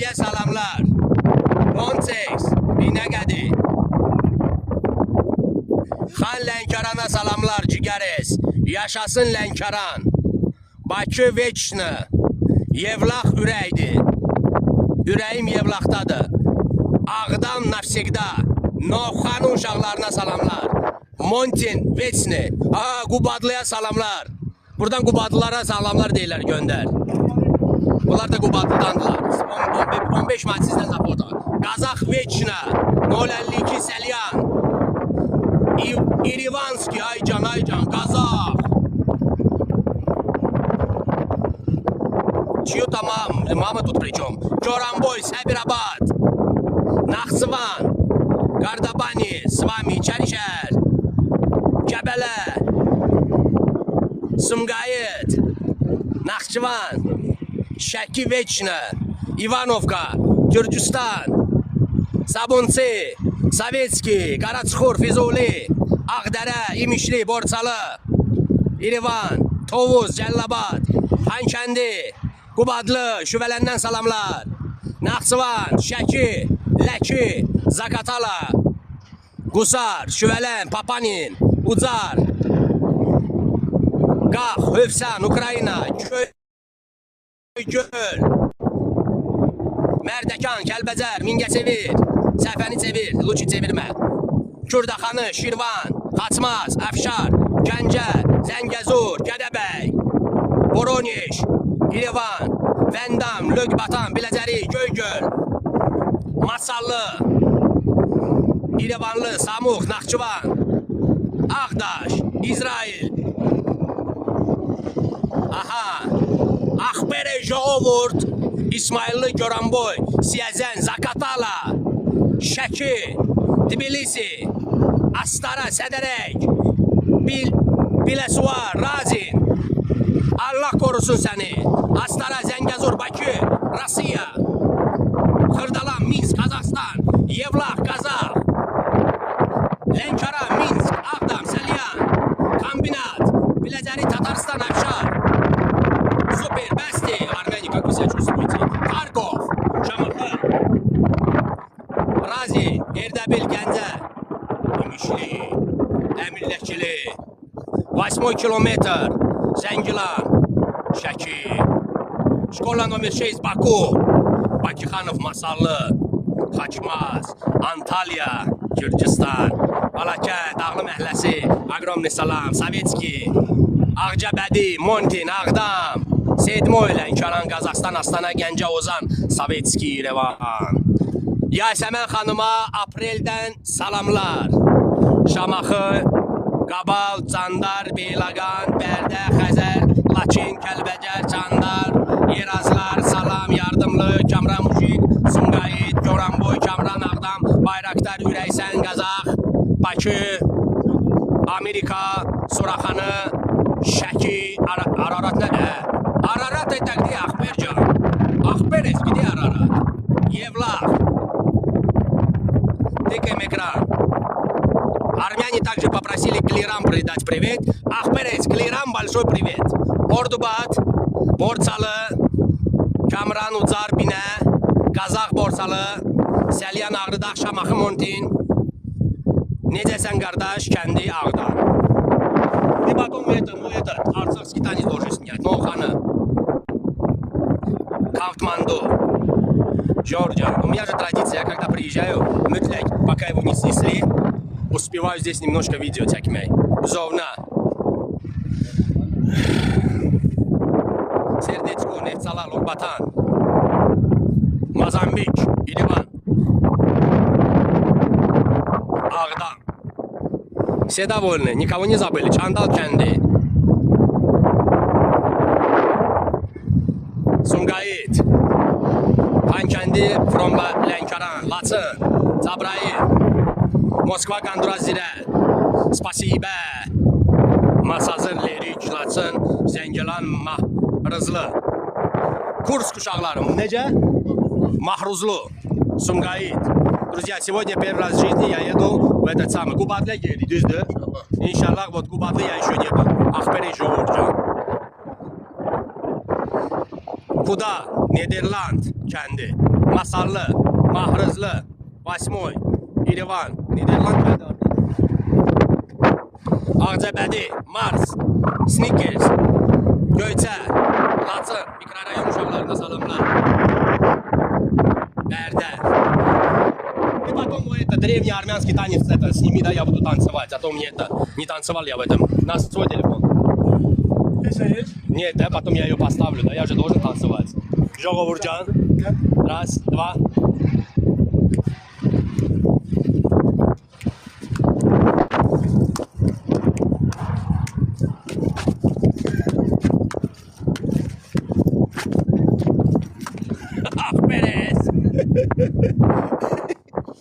Qubadlıya salamlar. Montex, Binəqədi. Xan Lənkərana salamlar cigəres. Yaşasın Lənkəran. Bakı veçnə. Yevlax ürəkdir. Ürəyim Yevlaxdadır. Ağdam nafsigda. Novxanın uşaqlarına salamlar. Montin veçni. Qubadlıya salamlar. Buradan Qubadlılara salamlar deyirlər göndər. Bunlar da Qubadlıdandılar. 15 maç sizdən zaporda. Qazax veçnə. 052 Selyan. İrivanski, aycan, Qazax. Чью tamam, mama тут при чем? Горанбой, Sabirabad, Naxçıvan, Gardabani, с вами, İçərişəhər, Gəbələ, Sumqayıt, Naxçıvan, Şəki Veçnə, İvanovka, Gürcüstan, Sabunçi, Sovetski, Qaraçxur, Füzuli, Ağdərə, İmişli, Borçalı, İrivan, Tovuz, Cəllabad, Xankəndi, Qubadlı, Şüvələndən salamlar. Naxçıvan, Şəki, Ləki, Zakatala, Qusar, Şüvələn, Papanin, Ucar, Qax, Hövsan, Ukrayna, Göl, Mərdəkan, Kəlbəcər, Mingəçevir, Səfənicevir, Luçi çevirmə, Kürdaxanı, Şirvan, Xaçmaz, Əfşar, Gəncə, Zəngəzur, Gədəbəy, Voronij, İrevan, Vəndam, Löqbatan, Biləcəri, Göygöl, Masallı, İrevanlı, Samux, Naxçıvan, Ağdaş, İsrail, Axbere, Joğovurt, İsmailli, Goranboy, Siyəzən, Zakatala, Şəki, Tbilisi, Astara, Sədərək, Biləsuvar, Razin, Allah korusun səni. Astara, Zəngəzur, Bakı, Rasiya, Xırdalan, Minsk, Qazaxstan, Yevlax, Qazax, Lənkəran, Minsk, Ağdam, Selyan, Kombinat, Biləcəri, Tatarstan, Əfşar, Super, Bəsti, Armeni, как вы себя чувствуете? Xarkov, Şamaxı, Razi, Erdebil, Gəncə, İmişli, Əmirləkili, 8 kilometr, Zəngilan, Şəki, Şkola номер 6, Baku, Bakıxanov, Masallı, Xaçmaz, Antalya, Gürcüstan, Balakət, Dağlı Məhəlləsi, Aqromni Salam, Sovetski, Ağcabədi, Montin, Ağdam, Sedmoy, Lənkəran, Qazaxstan, Astana, Gəncə, Ozan, Sovetski, İrevan. Yasəmən xanıma apreldən salamlar. Şamaxı, Qabal, Candar, Beyləqan, Bərdə, Xəzər, Laçin, Kəlbəcər, Candar, Yerazlar, Salam, Yardımlı, Kamramujik, Sumqayıt, Goranboy, Kamran, Ağdam, Bayraktar, Ürəksən, Qazax, Bakı, Amerika, Suraxanı, Şəki, Ararat nədə? Ararat etəkdi Axbercan. Axberes, gidi Ararat. Yevlax. Тыкаем экран. Армяне также попросили Клирам передать привет. Ахперец, Клирам, большой привет. Ордубад, Borçalı, Kamran, Ucar, Binə, Qazax, Borçalı, Selyan, Ağrıdağ, Şamaxı, Montin. Necəsən qardaş, kəndi Ağdam. И потом арцахский танец должен снять. Новхана, Каутманду, Джорджия. У меня же традиция, я когда приезжаю, mütləq, пока его не снесли, успеваю здесь немножко видео çəkmək. Zovna. Serdeczku, Neftçala, Lokbatan, Mazambik, İrivan, Ağdam. Все довольны, никого не забыли. Çandal kəndi, Sumqayıt, Xankəndi, Fromba, Lənkəran, Laçın, Cəbrayıl, Moskva, Qanduraz, Zirə, Spasibə, Masazır, Lerik, Laçın, Zəngilan, Mahrızlı, Kursk uşaqlarım, necə? Mahruzlu, Sumqayıt. Друзья, сегодня первый раз в жизни я еду в этот самый Qubadlı yeri, düzdür? İnşallah, вот Qubadlı я еще не был. Axberi Joğurcan. Kuda, Nederland kendi. Masallı, Mahrızlı, Vasmoy, İrivan, Niderland bədi. Ağcabədi, Mars, Snickers, Göyçə, Laçın, mikrorayon uşaqlarına salamlar. Bərdə. И потом это древний армянский танец, это сними, да, я буду танцевать, а то мне это не танцевал я в этом. На свой телефон. Нет, да, потом я ее поставлю, да, я же должен танцевать. Жога Вурджан. Раз, два. Ахмерес.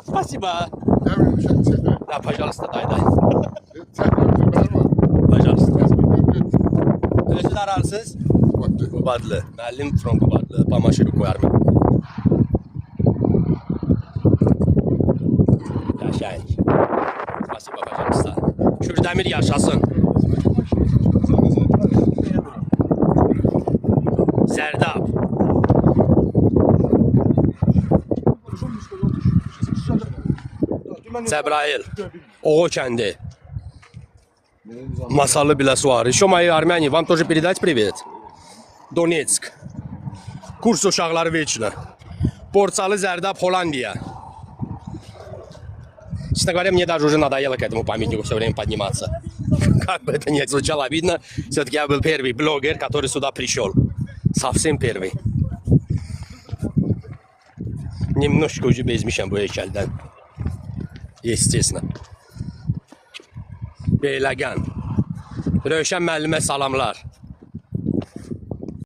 Спасибо. Да, пожалуйста, дай. Пожалуйста. Özü də ararsınız? Qubadlı. Müəllim from Qubadlı. Pamaşırı qoyar mı? Yaşayın. Spasiba, pожалуйста. Kürdəmir yaşasın. Sərdab. Cəbrayil. Oğu kəndi. Masallı Biləsuar. Еще мои армяне, вам тоже передать привет? Donetsk. Kurs uşaqları veçlə. Borçalı Zərdab, Hollandiya. Честно говоря, мне даже уже надоело к этому памятнику все время подниматься. Как бы это ни звучало обидно, все-таки я был первый блогер, который сюда пришел. Совсем первый. Немножко уже bezmişəm bu heykeldən. Естественно. Beyləqan. Rövşən müəllimə salamlar.